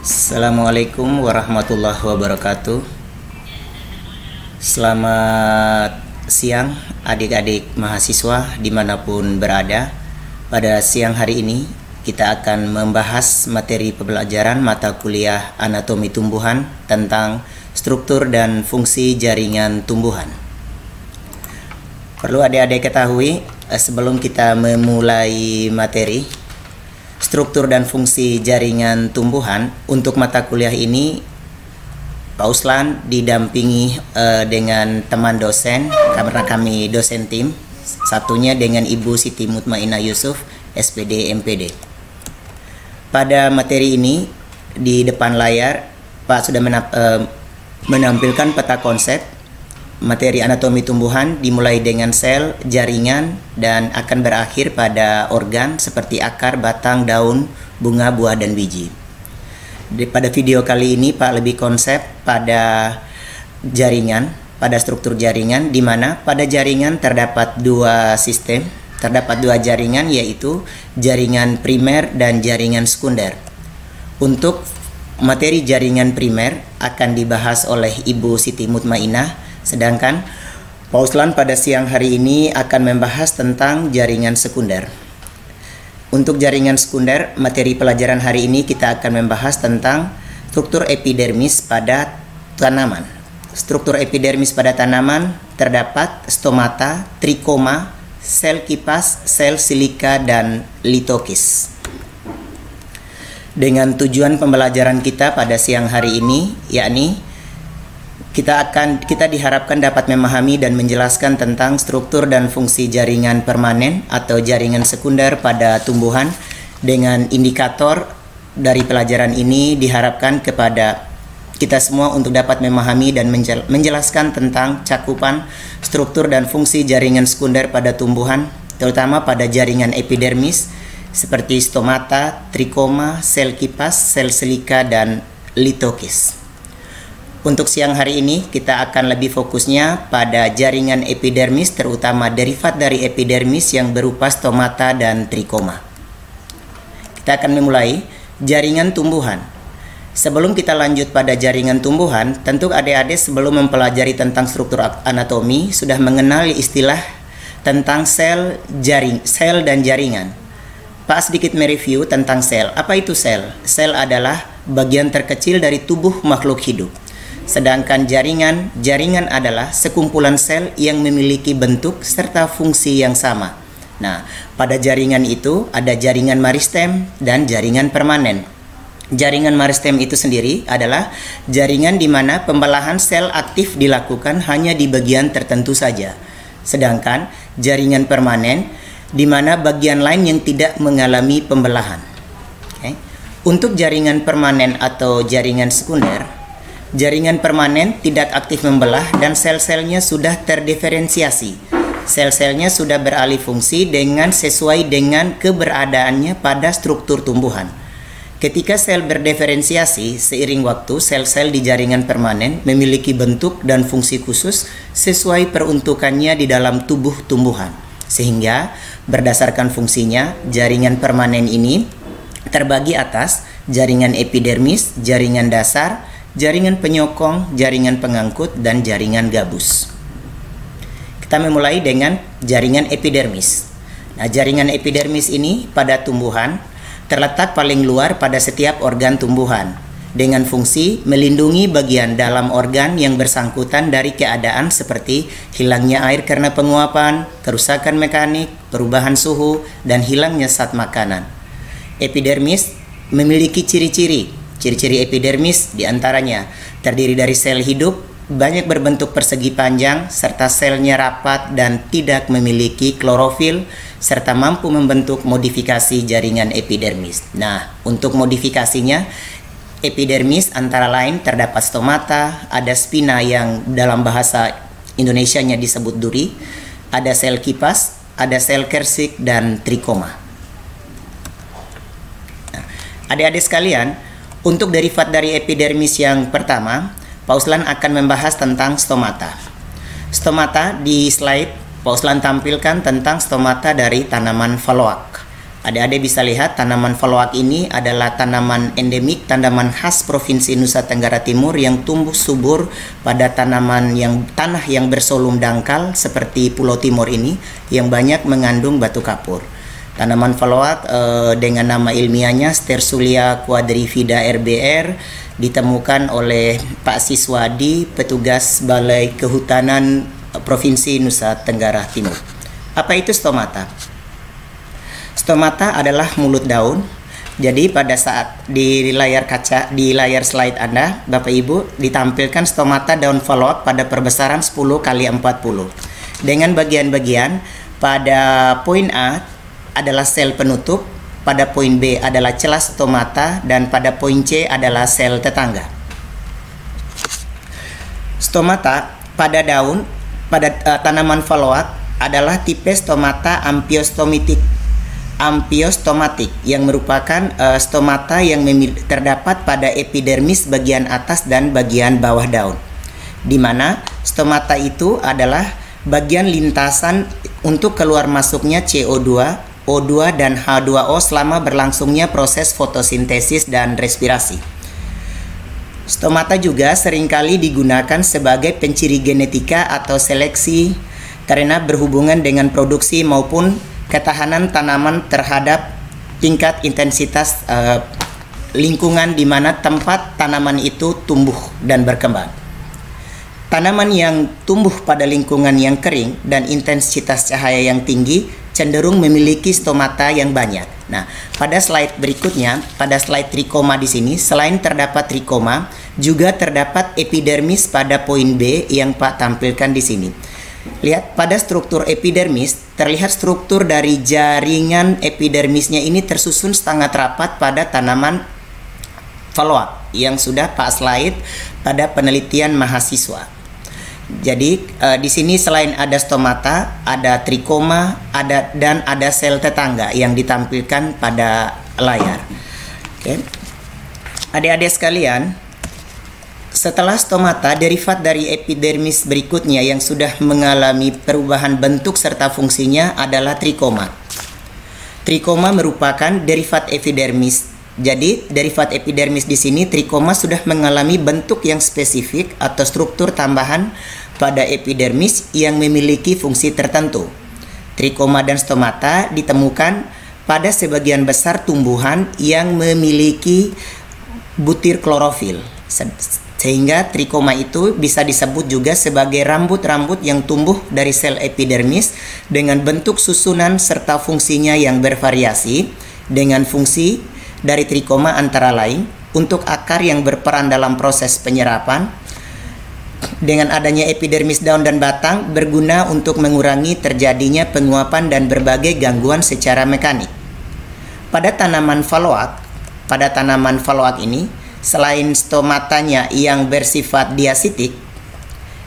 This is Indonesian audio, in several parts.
Assalamualaikum warahmatullahi wabarakatuh. Selamat siang adik-adik mahasiswa dimanapun berada. Pada siang hari ini kita akan membahas materi pembelajaran mata kuliah anatomi tumbuhan tentang struktur dan fungsi jaringan tumbuhan. Perlu adik-adik ketahui sebelum kita memulai materi struktur dan fungsi jaringan tumbuhan, untuk mata kuliah ini Pak Uslan didampingi dengan teman dosen, karena kami dosen tim, satunya dengan Ibu Siti Mutmainah Yusuf, SPD MPD. Pada materi ini di depan layar Pak sudah menampilkan peta konsep materi anatomi tumbuhan, dimulai dengan sel, jaringan, dan akan berakhir pada organ seperti akar, batang, daun, bunga, buah, dan biji. Pada video kali ini Pak lebih konsep pada jaringan, pada struktur jaringan, di mana pada jaringan terdapat dua sistem, terdapat dua jaringan, yaitu jaringan primer dan jaringan sekunder. Untuk materi jaringan primer akan dibahas oleh Ibu Siti Mutmainah, sedangkan Pak Uslan pada siang hari ini akan membahas tentang jaringan sekunder. Untuk jaringan sekunder, materi pelajaran hari ini kita akan membahas tentang struktur epidermis pada tanaman. Struktur epidermis pada tanaman terdapat stomata, trikoma, sel kipas, sel silika, dan litokis. Dengan tujuan pembelajaran kita pada siang hari ini, yakni kita diharapkan dapat memahami dan menjelaskan tentang struktur dan fungsi jaringan permanen atau jaringan sekunder pada tumbuhan. Dengan indikator dari pelajaran ini diharapkan kepada kita semua untuk dapat memahami dan menjelaskan tentang cakupan struktur dan fungsi jaringan sekunder pada tumbuhan, terutama pada jaringan epidermis seperti stomata, trikoma, sel kipas, sel silika, dan litokis. Untuk siang hari ini kita akan lebih fokusnya pada jaringan epidermis, terutama derivat dari epidermis yang berupa stomata dan trikoma. Kita akan memulai jaringan tumbuhan. Sebelum kita lanjut pada jaringan tumbuhan, tentu adik-adik sebelum mempelajari tentang struktur anatomi sudah mengenal istilah tentang sel dan jaringan. Pak sedikit mereview tentang sel. Apa itu sel? Sel adalah bagian terkecil dari tubuh makhluk hidup. Sedangkan jaringan adalah sekumpulan sel yang memiliki bentuk serta fungsi yang sama. Nah, pada jaringan itu ada jaringan meristem dan jaringan permanen. Jaringan meristem itu sendiri adalah jaringan di mana pembelahan sel aktif dilakukan hanya di bagian tertentu saja. Sedangkan jaringan permanen di mana bagian lain yang tidak mengalami pembelahan. Okay. Untuk jaringan permanen atau jaringan sekunder, jaringan permanen tidak aktif membelah dan sel-selnya sudah terdiferensiasi. Sel-selnya sudah beralih fungsi sesuai dengan keberadaannya pada struktur tumbuhan. Ketika sel berdiferensiasi, seiring waktu sel-sel di jaringan permanen memiliki bentuk dan fungsi khusus sesuai peruntukannya di dalam tubuh tumbuhan. Sehingga berdasarkan fungsinya, jaringan permanen ini terbagi atas jaringan epidermis, jaringan dasar, jaringan penyokong, jaringan pengangkut, dan jaringan gabus. Kita memulai dengan jaringan epidermis. Nah, jaringan epidermis ini pada tumbuhan terletak paling luar pada setiap organ tumbuhan dengan fungsi melindungi bagian dalam organ yang bersangkutan dari keadaan seperti hilangnya air karena penguapan, kerusakan mekanik, perubahan suhu, dan hilangnya zat makanan. Epidermis memiliki ciri-ciri. Ciri-ciri epidermis diantaranya terdiri dari sel hidup, banyak berbentuk persegi panjang, serta selnya rapat dan tidak memiliki klorofil, serta mampu membentuk modifikasi jaringan epidermis. Nah, untuk modifikasinya, epidermis antara lain terdapat stomata, ada spina yang dalam bahasa Indonesianya disebut duri, ada sel kipas, ada sel kersik, dan trikoma. Nah, adik-adik sekalian, untuk derivat dari epidermis yang pertama, Pak Uslan akan membahas tentang stomata. Stomata di slide Pak Uslan tampilkan tentang stomata dari tanaman faloak. Adik-adik bisa lihat tanaman foloak ini adalah tanaman endemik, tanaman khas Provinsi Nusa Tenggara Timur yang tumbuh subur pada tanah yang bersolum dangkal seperti Pulau Timur ini yang banyak mengandung batu kapur. Tanaman foloak dengan nama ilmiahnya Stersulia quadrivida RBR ditemukan oleh Pak Siswadi, petugas Balai Kehutanan Provinsi Nusa Tenggara Timur. Apa itu stomata? Stomata adalah mulut daun. Jadi pada saat di layar kaca, di layar slide Anda, Bapak Ibu, ditampilkan stomata daun foloak pada perbesaran 10 kali 40. Dengan bagian-bagian, pada poin A adalah sel penutup, pada poin B adalah celah stomata, dan pada poin C adalah sel tetangga. Stomata pada daun, pada tanaman foloak adalah tipe stomata amphiostomatik yang merupakan stomata yang terdapat pada epidermis bagian atas dan bagian bawah daun, di mana stomata itu adalah bagian lintasan untuk keluar masuknya CO2, O2, dan H2O selama berlangsungnya proses fotosintesis dan respirasi. Stomata juga seringkali digunakan sebagai penciri genetika atau seleksi karena berhubungan dengan produksi maupun ketahanan tanaman terhadap tingkat intensitas lingkungan di mana tempat tanaman itu tumbuh dan berkembang. Tanaman yang tumbuh pada lingkungan yang kering dan intensitas cahaya yang tinggi cenderung memiliki stomata yang banyak. Nah, pada slide berikutnya, pada slide trikoma di sini, selain terdapat trikoma, juga terdapat epidermis pada poin B yang Pak tampilkan di sini. Lihat pada struktur epidermis, terlihat struktur dari jaringan epidermisnya ini tersusun sangat rapat pada tanaman foloak yang sudah Pak slide pada penelitian mahasiswa. Jadi di sini selain ada stomata, ada trikoma, dan ada sel tetangga yang ditampilkan pada layar. Oke. Adik-adik sekalian, setelah stomata, derivat dari epidermis berikutnya yang sudah mengalami perubahan bentuk serta fungsinya adalah trikoma. Trikoma merupakan derivat epidermis. Jadi, derivat epidermis di sini, trikoma sudah mengalami bentuk yang spesifik atau struktur tambahan pada epidermis yang memiliki fungsi tertentu. Trikoma dan stomata ditemukan pada sebagian besar tumbuhan yang memiliki butir klorofil. Sehingga trikoma itu bisa disebut juga sebagai rambut-rambut yang tumbuh dari sel epidermis dengan bentuk susunan serta fungsinya yang bervariasi. Dengan fungsi dari trikoma antara lain untuk akar yang berperan dalam proses penyerapan. Dengan adanya epidermis daun dan batang berguna untuk mengurangi terjadinya penguapan dan berbagai gangguan secara mekanik. Pada tanaman foloak ini, selain stomatanya yang bersifat diasitik,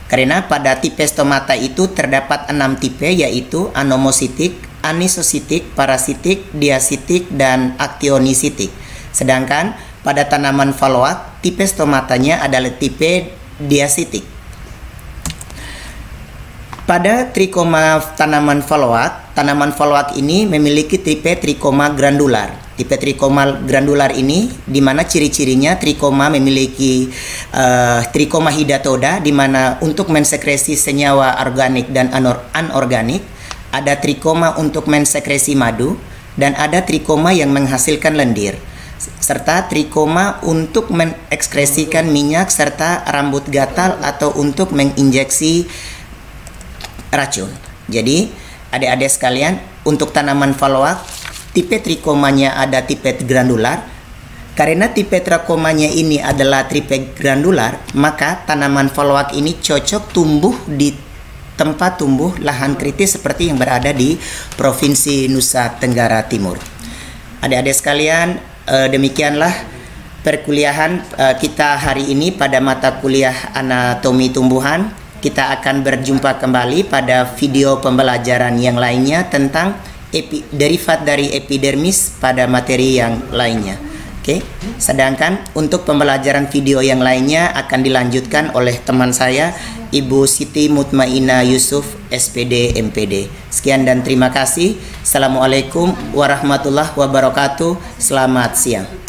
karena pada tipe stomata itu terdapat 6 tipe, yaitu anomositik, anisositik, parasitik, diasitik, dan aktionisitik. Sedangkan pada tanaman foloak, tipe stomatanya adalah tipe diasitik. Pada trikoma tanaman foloak ini memiliki tipe trikoma granular. Tipe trikoma granular ini di mana ciri-cirinya trikoma memiliki trikoma hidatoda, di mana untuk mensekresi senyawa organik dan anorganik, ada trikoma untuk mensekresi madu, dan ada trikoma yang menghasilkan lendir, serta trikoma untuk mengekskresikan minyak serta rambut gatal atau untuk menginjeksi racun. Jadi adik-adik sekalian, untuk tanaman foloak tipe trikomanya ada tipe granular. Karena tipe trikomanya ini adalah tipe granular, maka tanaman foloak ini cocok tumbuh di tempat tumbuh lahan kritis seperti yang berada di Provinsi Nusa Tenggara Timur. Adik-adik sekalian, demikianlah perkuliahan kita hari ini pada mata kuliah anatomi tumbuhan. Kita akan berjumpa kembali pada video pembelajaran yang lainnya tentang derivat dari epidermis pada materi yang lainnya. Oke. Oke. Sedangkan untuk pembelajaran video yang lainnya akan dilanjutkan oleh teman saya, Ibu Siti Mutmainah Yusuf, SPD MPD. Sekian dan terima kasih. Assalamualaikum warahmatullahi wabarakatuh. Selamat siang.